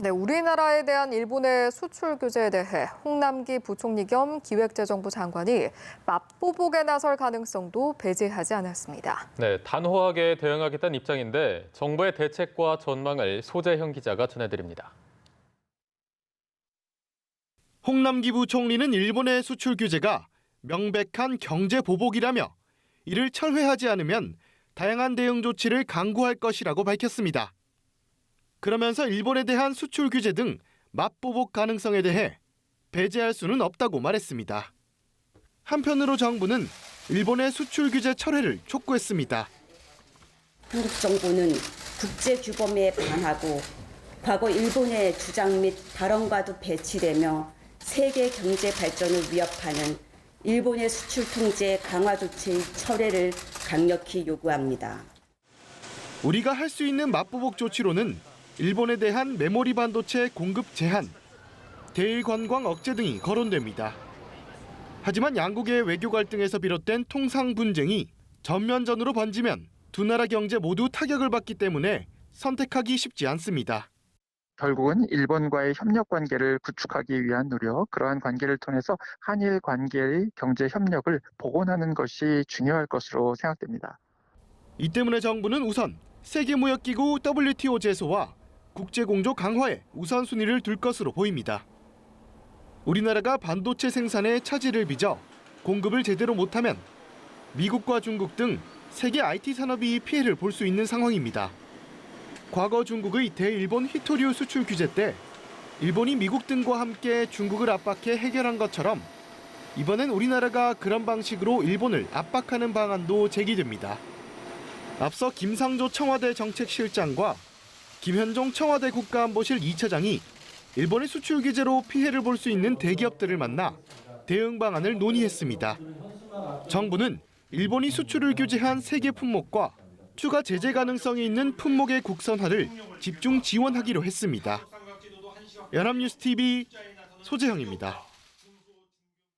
네, 우리나라에 대한 일본의 수출 규제에 대해 홍남기 부총리 겸 기획재정부 장관이 맞보복에 나설 가능성도 배제하지 않았습니다. 네, 단호하게 대응하겠다는 입장인데 정부의 대책과 전망을 소재형 기자가 전해드립니다. 홍남기 부총리는 일본의 수출 규제가 명백한 경제 보복이라며 이를 철회하지 않으면 다양한 대응 조치를 강구할 것이라고 밝혔습니다. 그러면서 일본에 대한 수출 규제 등 맞보복 가능성에 대해 배제할 수는 없다고 말했습니다. 한편으로 정부는 일본의 수출 규제 철회를 촉구했습니다. 한국 정부는 국제규범에 반하고 과거 일본의 주장 및 발언과도 배치되며 세계 경제 발전을 위협하는 일본의 수출 통제 강화 조치의 철회를 강력히 요구합니다. 우리가 할 수 있는 맞보복 조치로는 일본에 대한 메모리 반도체 공급 제한, 대일 관광 억제 등이 거론됩니다. 하지만 양국의 외교 갈등에서 비롯된 통상 분쟁이 전면전으로 번지면 두 나라 경제 모두 타격을 받기 때문에 선택하기 쉽지 않습니다. 결국은 일본과의 협력 관계를 구축하기 위한 노력, 그러한 관계를 통해서 한일 관계의 경제 협력을 복원하는 것이 중요할 것으로 생각됩니다. 이 때문에 정부는 우선 세계무역기구 WTO 제소와 국제공조 강화에 우선순위를 둘 것으로 보입니다. 우리나라가 반도체 생산에 차질을 빚어 공급을 제대로 못하면 미국과 중국 등 세계 IT 산업이 피해를 볼 수 있는 상황입니다. 과거 중국의 대일본 히토류 수출 규제 때 일본이 미국 등과 함께 중국을 압박해 해결한 것처럼 이번엔 우리나라가 그런 방식으로 일본을 압박하는 방안도 제기됩니다. 앞서 김상조 청와대 정책실장과 김현종 청와대 국가안보실 2차장이 일본의 수출 규제로 피해를 볼 수 있는 대기업들을 만나 대응 방안을 논의했습니다. 정부는 일본이 수출을 규제한 세계 품목과 추가 제재 가능성이 있는 품목의 국산화를 집중 지원하기로 했습니다. 연합뉴스 TV 소재형입니다.